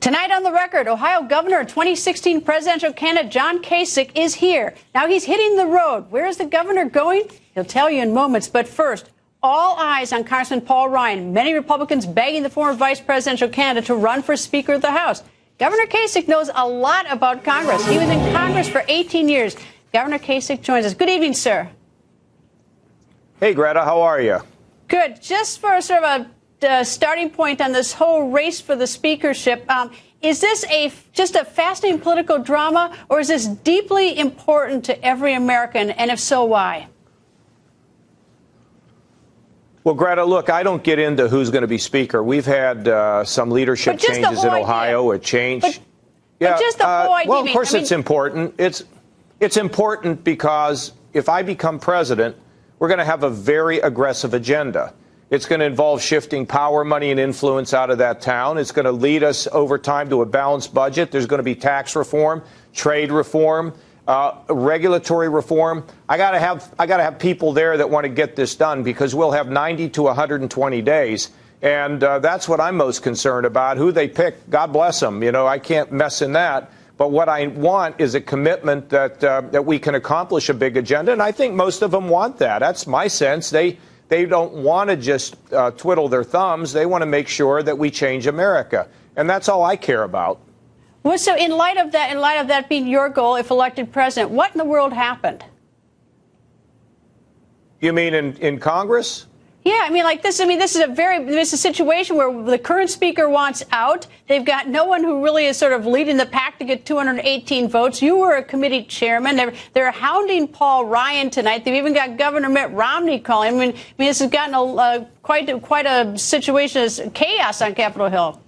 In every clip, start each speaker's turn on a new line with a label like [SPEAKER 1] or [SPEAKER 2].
[SPEAKER 1] Tonight on the record, Ohio Governor 2016 presidential candidate John Kasich is here. Now he's hitting the road. Where is the governor going? He'll tell you in moments. But first, all eyes on Congressman Paul Ryan. Many Republicans begging the former vice presidential candidate to run for Speaker of the House. Governor Kasich knows a lot about Congress. He was in Congress for 18 years. Governor Kasich joins us. Good evening, sir.
[SPEAKER 2] Hey, Greta, how are you?
[SPEAKER 1] Good. Just for sort of a starting point on this whole race for the speakership, is this just a fascinating political drama, or is this deeply important to every American? And if so, why?
[SPEAKER 2] Well, Greta, look, I don't get into who's going to be speaker. We've had some leadership changes in Ohio, a change.
[SPEAKER 1] But just the whole idea.
[SPEAKER 2] Well, of course it's important. It's important because if I become president, we're going to have a very aggressive agenda. It's going to involve shifting power, money, and influence out of that town. It's going to lead us over time to a balanced budget. There's going to be tax reform, trade reform, regulatory reform. I got to have people there that want to get this done, because we'll have 90 to 120 days. And that's what I'm most concerned about. Who they pick, God bless them. You know, I can't mess in that. But what I want is a commitment that we can accomplish a big agenda. And I think most of them want that. That's my sense. They don't want to just twiddle their thumbs. They want to make sure that we change America. And that's all I care about.
[SPEAKER 1] Well, so in light of that being your goal, if elected president, what in the world happened?
[SPEAKER 2] You mean in Congress?
[SPEAKER 1] Yeah, I mean, like this. I mean, this is a situation where the current speaker wants out. They've got no one who really is sort of leading the pack to get 218 votes. You were a committee chairman. They're hounding Paul Ryan tonight. They've even got Governor Mitt Romney calling. I mean, this has gotten quite a situation as chaos on Capitol Hill.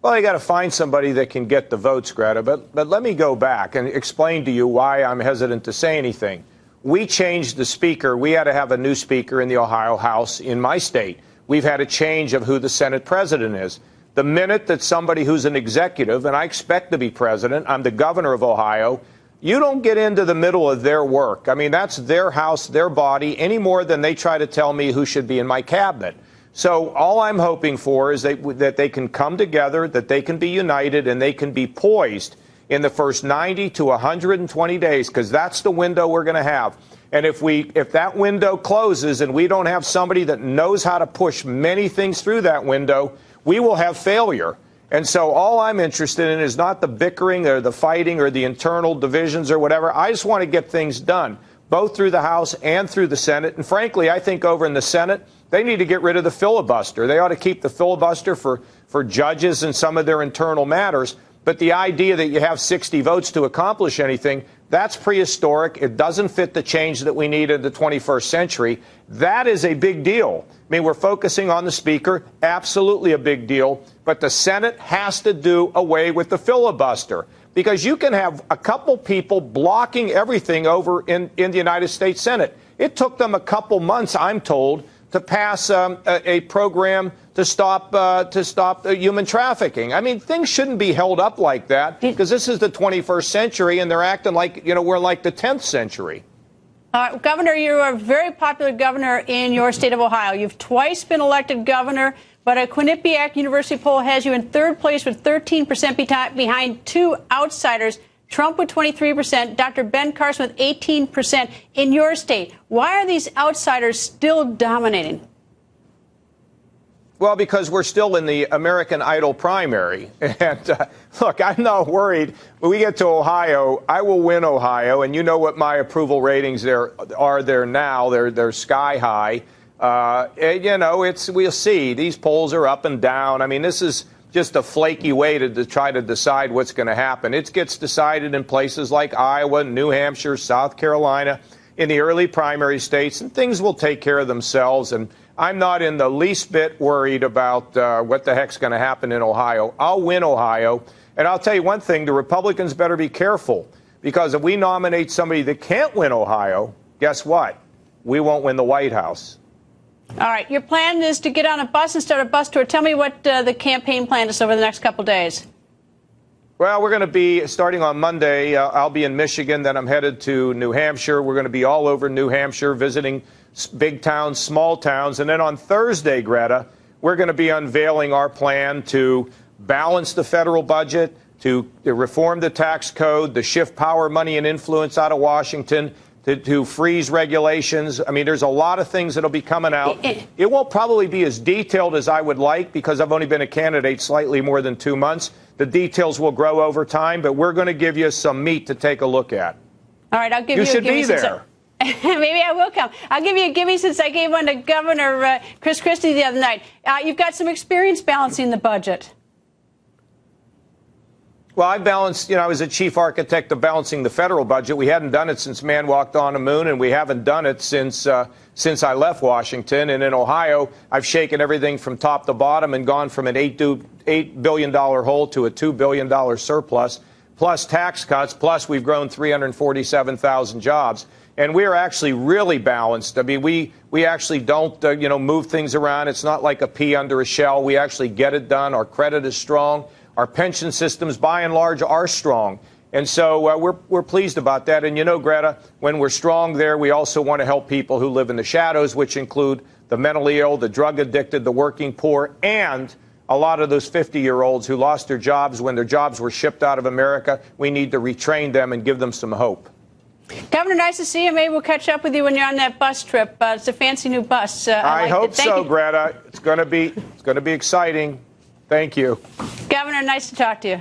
[SPEAKER 2] Well, you got to find somebody that can get the votes, Greta. But let me go back and explain to you why I'm hesitant to say anything. We changed the speaker. We had to have a new speaker in the Ohio House in my state. We've had a change of who the Senate president is. The minute that somebody who's an executive, and I expect to be president, I'm the governor of Ohio, you don't get into the middle of their work. I mean, that's their house, their body, any more than they try to tell me who should be in my cabinet. So all I'm hoping for is that they can come together, that they can be united, and they can be poised in the first 90 to 120 days, because that's the window we're going to have. And if that window closes and we don't have somebody that knows how to push many things through that window, we will have failure. And so all I'm interested in is not the bickering or the fighting or the internal divisions or whatever. I just want to get things done, both through the House and through the Senate. And frankly, I think over in the Senate, they need to get rid of the filibuster. They ought to keep the filibuster for judges and some of their internal matters. But the idea that you have 60 votes to accomplish anything, that's prehistoric. It doesn't fit the change that we need in the 21st century. That is a big deal. I mean, we're focusing on the speaker, absolutely a big deal. But the Senate has to do away with the filibuster, because you can have a couple people blocking everything over in the United States Senate. It took them a couple months, I'm told, to pass a program to stop human trafficking. I mean, things shouldn't be held up like that, because this is the 21st century, and they're acting like, you know, we're like the 10th century.
[SPEAKER 1] Governor, you are a very popular governor in your state of Ohio. You've twice been elected governor, but a Quinnipiac University poll has you in third place with 13% behind two outsiders, Trump with 23%, Dr. Ben Carson with 18% in your state. Why are these outsiders still dominating?
[SPEAKER 2] Well, because we're still in the American Idol primary. And look, I'm not worried. When we get to Ohio, I will win Ohio. And you know what my approval ratings are there now. They're sky high. You know, we'll see. These polls are up and down. I mean, this is just a flaky way to try to decide what's going to happen. It gets decided in places like Iowa, New Hampshire, South Carolina, in the early primary states, and things will take care of themselves. And I'm not in the least bit worried about what the heck's going to happen in Ohio. I'll win Ohio. And I'll tell you one thing, the Republicans better be careful, because if we nominate somebody that can't win Ohio, guess what? We won't win the White House.
[SPEAKER 1] All right. Your plan is to get on a bus and start a bus tour. Tell me what the campaign plan is over the next couple of days.
[SPEAKER 2] Well, we're going to be starting on Monday. I'll be in Michigan. Then I'm headed to New Hampshire. We're going to be all over New Hampshire visiting big towns, small towns. And then on Thursday, Greta, we're going to be unveiling our plan to balance the federal budget, to reform the tax code, to shift power, money, and influence out of Washington, to freeze regulations. I mean, there's a lot of things that'll be coming out. It won't probably be as detailed as I would like because I've only been a candidate slightly more than 2 months. The details will grow over time, but we're going to give you some meat to take a look at.
[SPEAKER 1] All right, I'll give you
[SPEAKER 2] You should be there.
[SPEAKER 1] Maybe I will come. I'll give you a gimme since I gave one to Governor Chris Christie the other night. You've got some experience balancing the budget.
[SPEAKER 2] Well, I balanced, I was a chief architect of balancing the federal budget. We hadn't done it since man walked on the moon, and we haven't done it since I left Washington. And in Ohio, I've shaken everything from top to bottom and gone from an $8 billion hole to a $2 billion surplus, plus tax cuts, plus we've grown 347,000 jobs. And we're actually really balanced. I mean, we actually don't, move things around. It's not like a pea under a shell. We actually get it done. Our credit is strong. Our pension systems, by and large, are strong. And so we're pleased about that. And, Greta, when we're strong there, we also want to help people who live in the shadows, which include the mentally ill, the drug addicted, the working poor, and a lot of those 50-year-olds who lost their jobs when their jobs were shipped out of America. We need to retrain them and give them some hope.
[SPEAKER 1] Governor, nice to see you. Maybe we'll catch up with you when you're on that bus trip. It's a fancy new bus.
[SPEAKER 2] I hope so, Greta. It's going to be exciting. Thank you.
[SPEAKER 1] Governor, nice to talk to you.